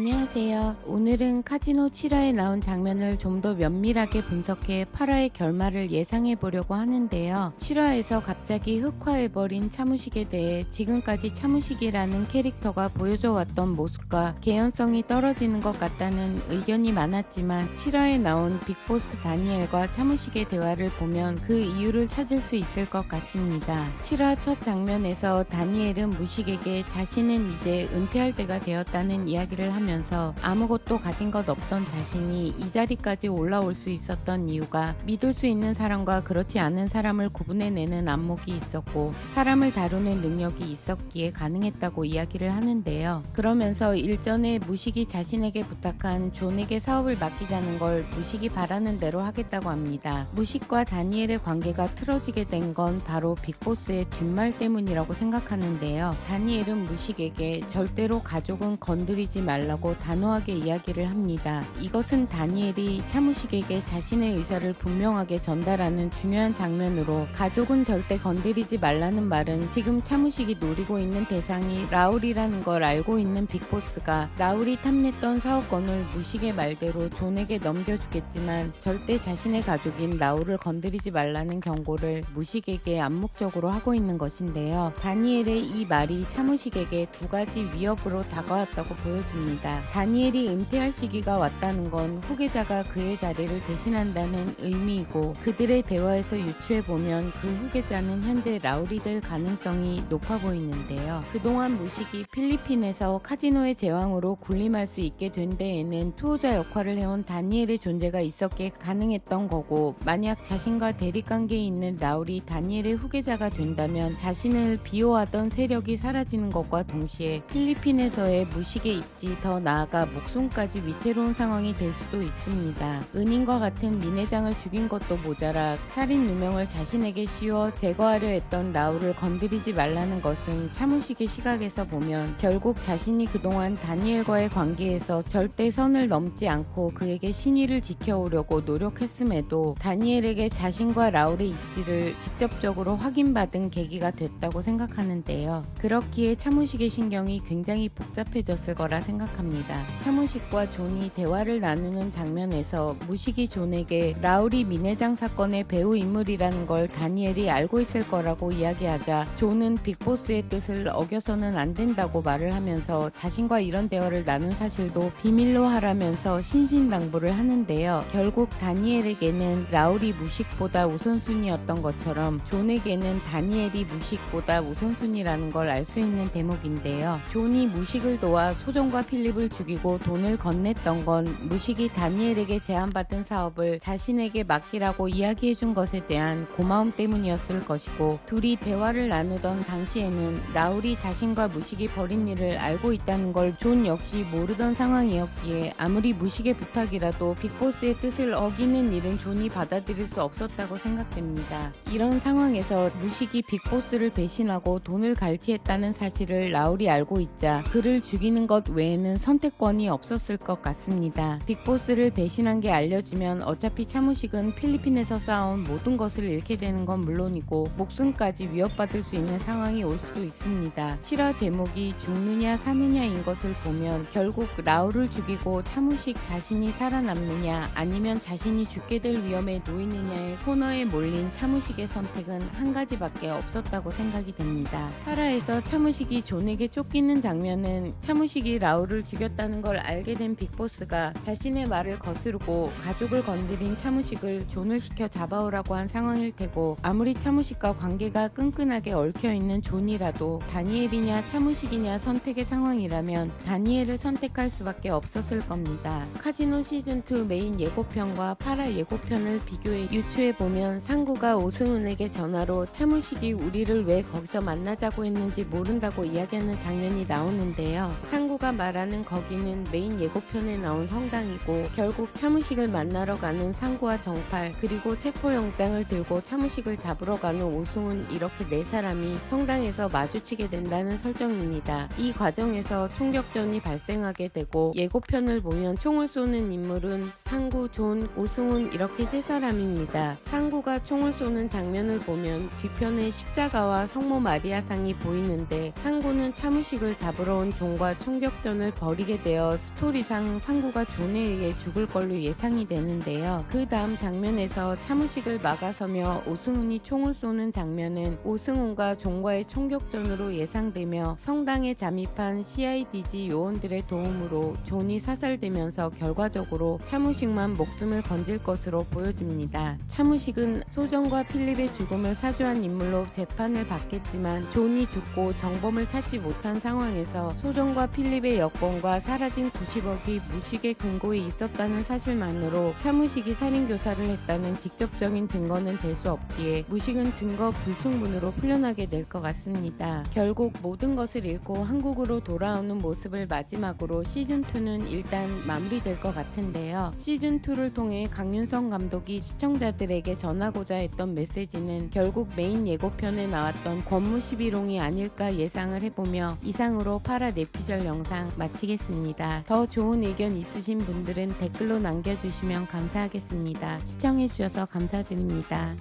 안녕하세요. 오늘은 카지노 7화에 나온 장면을 좀 더 면밀하게 분석해 8화의 결말을 예상해 보려고 하는데요. 7화에서 갑자기 흑화해버린 차무식에 대해 지금까지 차무식이라는 캐릭터가 보여줘 왔던 모습과 개연성이 떨어지는 것 같다는 의견이 많았지만 7화에 나온 빅보스 다니엘과 차무식의 대화를 보면 그 이유를 찾을 수 있을 것 같습니다. 7화 첫 장면에서 다니엘은 무식에게 자신은 이제 은퇴할 때가 되었다는 이야기를 하면서 아무것도 가진 것 없던 자신이 이 자리까지 올라올 수 있었던 이유가 믿을 수 있는 사람과 그렇지 않은 사람을 구분해내는 안목이 있었고 사람을 다루는 능력이 있었기에 가능했다고 이야기를 하는데요. 그러면서 일전에 무식이 자신에게 부탁한 존에게 사업을 맡기자는 걸 무식이 바라는 대로 하겠다고 합니다. 무식과 다니엘의 관계가 틀어지게 된 건 바로 빅보스의 뒷말 때문이라고 생각하는데요. 다니엘은 무식에게 절대로 가족은 건드리지 말라고 단호하게 이야기를 합니다. 이것은 다니엘이 차무식에게 자신의 의사를 분명하게 전달하는 중요한 장면으로 가족은 절대 건드리지 말라는 말은 지금 차무식이 노리고 있는 대상이 라울이라는 걸 알고 있는 빅보스가 라울이 탐냈던 사업권을 무식의 말대로 존에게 넘겨주겠지만 절대 자신의 가족인 라울을 건드리지 말라는 경고를 무식에게 암묵적으로 하고 있는 것인데요. 다니엘의 이 말이 차무식에게 두 가지 위협으로 다가왔다고 보여집니다. 다니엘이 은퇴할 시기가 왔다는 건 후계자가 그의 자리를 대신한다는 의미이고 그들의 대화에서 유추해보면 그 후계자는 현재 라울이 될 가능성이 높아 보이는데요. 그동안 무식이 필리핀에서 카지노의 제왕으로 군림할 수 있게 된 데에는 수호자 역할을 해온 다니엘의 존재가 있었기에 가능했던 거고 만약 자신과 대립관계에 있는 라울이 다니엘의 후계자가 된다면 자신을 비호하던 세력이 사라지는 것과 동시에 필리핀에서의 무식의 입지 더 나아가 목숨까지 위태로운 상황이 될 수도 있습니다. 은인과 같은 민회장을 죽인 것도 모자라 살인 누명을 자신에게 씌워 제거하려 했던 라울을 건드리지 말라는 것은 차무식의 시각에서 보면 결국 자신이 그동안 다니엘과의 관계에서 절대 선을 넘지 않고 그에게 신의를 지켜오려고 노력했음에도 다니엘에게 자신과 라울의 입지를 직접적으로 확인받은 계기가 됐다고 생각하는데요. 그렇기에 차무식의 신경이 굉장히 복잡해졌을 거라 생각합니다. 차무식과 존이 대화를 나누는 장면에서 무식이 존에게 라울이 민회장 사건의 배후 인물이라는 걸 다니엘이 알고 있을 거라고 이야기하자 존은 빅보스의 뜻을 어겨서는 안 된다고 말을 하면서 자신과 이런 대화를 나눈 사실도 비밀로 하라면서 신신당부를 하는데요. 결국 다니엘에게는 라울이 무식보다 우선순위였던 것처럼 존에게는 다니엘이 무식보다 우선순위라는 걸 알 수 있는 대목인데요. 존이 무식을 도와 소정과 필립을 죽이고 돈을 건넸던 건 무식이 다니엘에게 제안받은 사업을 자신에게 맡기라고 이야기해준 것에 대한 고마움 때문이었을 것이고 둘이 대화를 나누던 당시에는 라울이 자신과 무식이 벌인 일을 알고 있다는 걸 존 역시 모르던 상황이었기에 아무리 무식의 부탁이라도 빅보스의 뜻을 어기는 일은 존이 받아들일 수 없었다고 생각됩니다. 이런 상황에서 무식이 빅보스를 배신하고 돈을 갈취했다는 사실을 라울이 알고 있자 그를 죽이는 것 외에는 선택권이 없었을 것 같습니다. 빅보스를 배신한 게 알려지면 어차피 차무식은 필리핀에서 쌓아온 모든 것을 잃게 되는 건 물론이고 목숨까지 위협받을 수 있는 상황이 올 수도 있습니다. 7화 제목이 죽느냐 사느냐인 것을 보면 결국 라울을 죽이고 차무식 자신이 살아남느냐 아니면 자신이 죽게 될 위험에 놓이느냐의 코너에 몰린 차무식의 선택은 한 가지밖에 없었다고 생각이 됩니다. 8화에서 차무식이 존에게 쫓기는 장면은 차무식이 라울을 죽였다는 걸 알게 된 빅보스가 자신의 말을 거스르고 가족을 건드린 차무식을 존을 시켜 잡아오라고 한 상황일 테고 아무리 차무식과 관계가 끈끈하게 얽혀있는 존이라도 다니엘이냐 차무식이냐 선택의 상황이라면 다니엘을 선택할 수밖에 없었을 겁니다. 카지노 시즌2 메인 예고편과 8화 예고편을 비교해 유추해보면 상구가 오승훈에게 전화로 차무식이 우리를 왜 거기서 만나자고 했는지 모른다고 이야기하는 장면이 나오는데요. 상구가 말하는 거기는 메인 예고편에 나온 성당이고 결국 차무식을 만나러 가는 상구와 정팔 그리고 체포영장을 들고 차무식을 잡으러 가는 오승훈 이렇게 네 사람이 성당에서 마주치게 된다는 설정입니다. 이 과정에서 총격전이 발생하게 되고 예고편을 보면 총을 쏘는 인물은 상구, 존, 오승훈 이렇게 세 사람입니다. 상구가 총을 쏘는 장면을 보면 뒤편에 십자가와 성모 마리아상이 보이는데 상구는 차무식을 잡으러 온 존과 총격 총격전을 벌이게 되어 스토리상 상구가 존에 의해 죽을 걸로 예상이 되는데요. 그 다음 장면에서 차무식을 막아서며 오승훈이 총을 쏘는 장면은 오승훈과 존과의 총격전으로 예상되며 성당에 잠입한 CIDG 요원들의 도움으로 존이 사살되면서 결과적으로 차무식만 목숨을 건질 것으로 보여집니다. 차무식은 소정과 필립의 죽음을 사주한 인물로 재판을 받겠지만 존이 죽고 정범을 찾지 못한 상황에서 소정과 필립의 여권과 사라진 90억이 무식의 금고에 있었다는 사실만으로 차무식이 살인교사를 했다는 직접적인 증거는 될 수 없기에 무식은 증거 불충분으로 풀려나게 될 것 같습니다. 결국 모든 것을 잃고 한국으로 돌아오는 모습을 마지막으로 시즌2는 일단 마무리될 것 같은데요. 시즌2를 통해 강윤성 감독이 시청자들에게 전하고자 했던 메시지는 결국 메인 예고편에 나왔던 권무 11홍이 아닐까 예상을 해보며 이상으로 파라 내피셜 영상 마치겠습니다. 더 좋은 의견 있으신 분들은 댓글로 남겨주시면 감사하겠습니다. 시청해주셔서 감사드립니다.